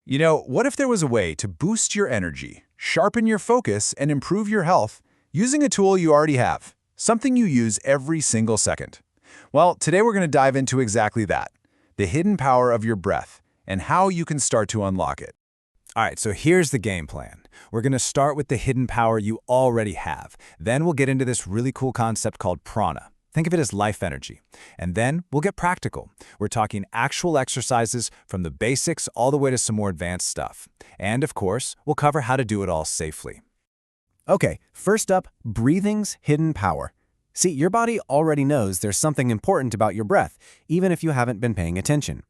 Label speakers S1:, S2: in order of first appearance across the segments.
S1: What if there was a way to boost your energy, sharpen your focus, and improve your health using a tool you already have, something you use every single second? Well, today we're going to dive into exactly that, the hidden power of your breath and how you can start to unlock it.
S2: All right, so here's the game plan. We're going to start with the hidden power you already have. Then we'll get into this really cool concept called prana. Think of it as life energy. And then we'll get practical. We're talking actual exercises from the basics all the way to some more advanced stuff. And of course, we'll cover how to do it all safely. Okay, first up, breathing's hidden power. See, your body already knows there's something important about your breath, even if you haven't been paying attention.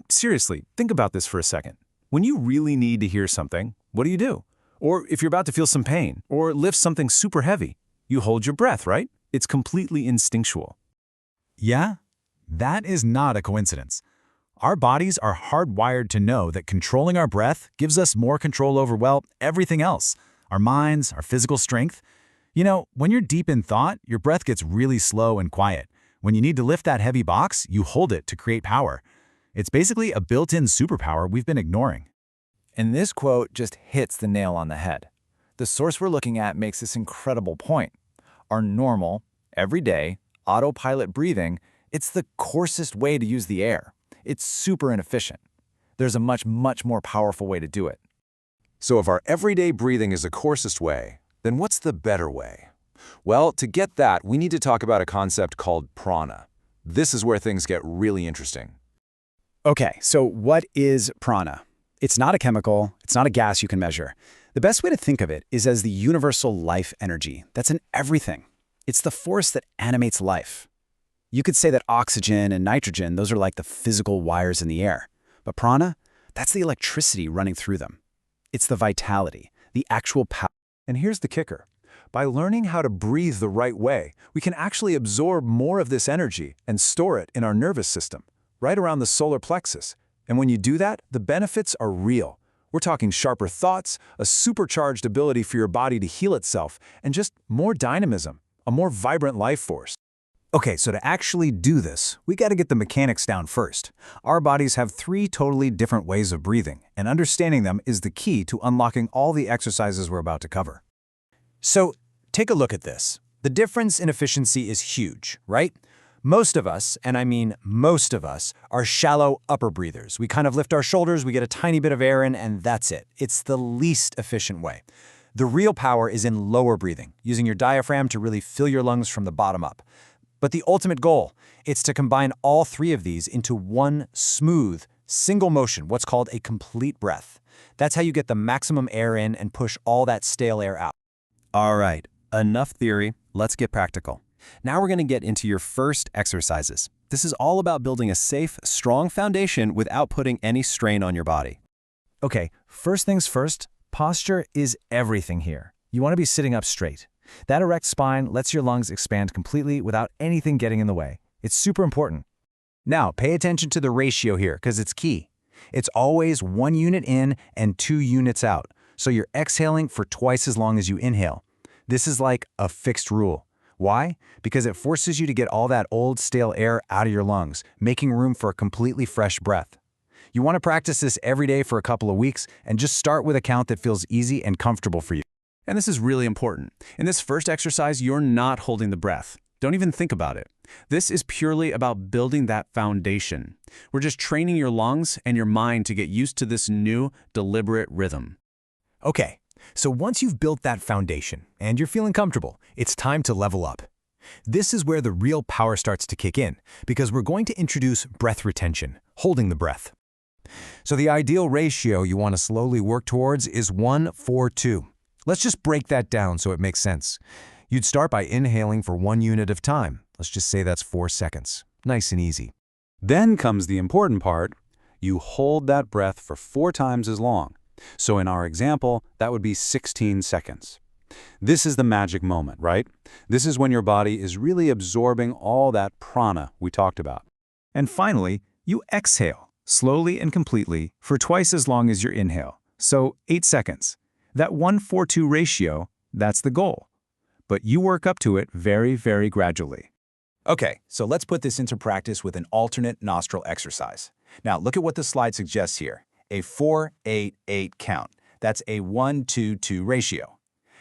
S1: Seriously, think about this for a second. When you really need to hear something, what do? Or if you're about to feel some pain or lift something super heavy, you hold your breath, right? It's completely instinctual.
S3: Yeah, that is not a coincidence. Our bodies are hardwired to know that controlling our breath gives us more control over, well, everything else. Our minds, our physical strength. When you're deep in thought, your breath gets really slow and quiet. When you need to lift that heavy box, you hold it to create power. It's basically a built-in superpower we've been ignoring.
S2: And this quote just hits the nail on the head. The source we're looking at makes this incredible point. Our normal, everyday, autopilot breathing, it's the coarsest way to use the air. It's super inefficient. There's a much more powerful way to do it.
S1: So if our everyday breathing is the coarsest way, then what's the better way? Well, to get that, we need to talk about a concept called prana. This is where things get really interesting.
S3: Okay, so what is prana? It's not a chemical, it's not a gas you can measure. The best way to think of it is as the universal life energy that's in everything. It's the force that animates life. You could say that oxygen and nitrogen, those are like the physical wires in the air. But prana, that's the electricity running through them. It's the vitality, the actual power.
S1: And here's the kicker. By learning how to breathe the right way, we can actually absorb more of this energy and store it in our nervous system, right around the solar plexus. And when you do that, the benefits are real. We're talking sharper thoughts, a supercharged ability for your body to heal itself, and just more dynamism, a more vibrant life force.
S3: Okay, so to actually do this, we got to get the mechanics down first. Our bodies have 3 totally different ways of breathing, and understanding them is the key to unlocking all the exercises we're about to cover. So, take a look at this. The difference in efficiency is huge, right? Most of us, and I mean most of us, are shallow upper breathers. We kind of lift our shoulders, we get a tiny bit of air in, and that's it. It's the least efficient way. The real power is in lower breathing, using your diaphragm to really fill your lungs from the bottom up. But the ultimate goal, it's to combine all 3 of these into one smooth, single motion, what's called a complete breath. That's how you get the maximum air in and push all that stale air out.
S2: All right, enough theory. Let's get practical. Now we're going to get into your first exercises. This is all about building a safe, strong foundation without putting any strain on your body.
S3: Okay, first things first, posture is everything here. You want to be sitting up straight. That erect spine lets your lungs expand completely without anything getting in the way. It's super important. Now, pay attention to the ratio here because it's key. It's always 1 unit in and 2 units out. So you're exhaling for twice as long as you inhale. This is like a fixed rule. Why? Because it forces you to get all that old, stale air out of your lungs, making room for a completely fresh breath. You want to practice this every day for a couple of weeks and just start with a count that feels easy and comfortable for you.
S1: And this is really important. In this first exercise, you're not holding the breath. Don't even think about it. This is purely about building that foundation. We're just training your lungs and your mind to get used to this new, deliberate rhythm.
S3: Okay, so once you've built that foundation and you're feeling comfortable, it's time to level up. This is where the real power starts to kick in, because we're going to introduce breath retention, holding the breath. So the ideal ratio you want to slowly work towards is 1-4-2. Let's just break that down so it makes sense. You'd start by inhaling for 1 unit of time. Let's just say that's 4 seconds. Nice and easy.
S4: Then comes the important part. You hold that breath for 4 times as long. So in our example, that would be 16 seconds. This is the magic moment, right? This is when your body is really absorbing all that prana we talked about.
S3: And finally, you exhale, slowly and completely, for twice as long as your inhale. So 8 seconds. That 1-4-2 ratio, that's the goal. But you work up to it very, very gradually. Okay, so let's put this into practice with an alternate nostril exercise. Now look at what the slide suggests here. a 4-8-8 count. That's a 1-2-2 ratio.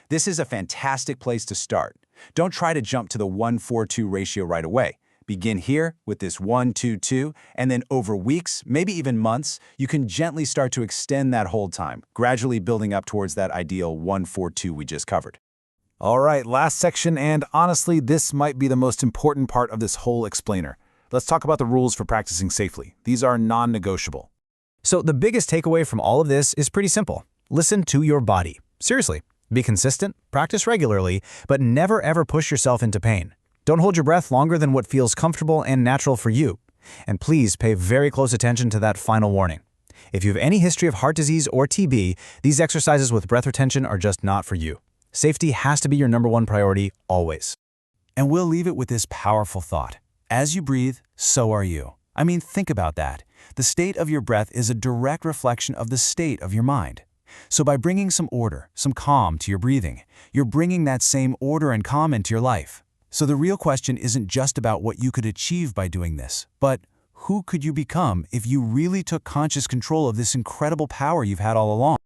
S3: This is a fantastic place to start. Don't try to jump to the 1-4-2 ratio right away. Begin here with this 1-2-2, and then over weeks, maybe even months, you can gently start to extend that hold time, gradually building up towards that ideal 1-4-2 we just covered.
S2: All right, last section, and honestly, this might be the most important part of this whole explainer. Let's talk about the rules for practicing safely. These are non-negotiable. So the biggest takeaway from all of this is pretty simple. Listen to your body. Seriously, be consistent, practice regularly, but never ever push yourself into pain. Don't hold your breath longer than what feels comfortable and natural for you. And please pay very close attention to that final warning. If you have any history of heart disease or TB, these exercises with breath retention are just not for you. Safety has to be your #1 priority always. And we'll leave it with this powerful thought. As you breathe, so are you. I mean, think about that. The state of your breath is a direct reflection of the state of your mind. So by bringing some order, some calm to your breathing, you're bringing that same order and calm into your life. So the real question isn't just about what you could achieve by doing this, but who could you become if you really took conscious control of this incredible power you've had all along?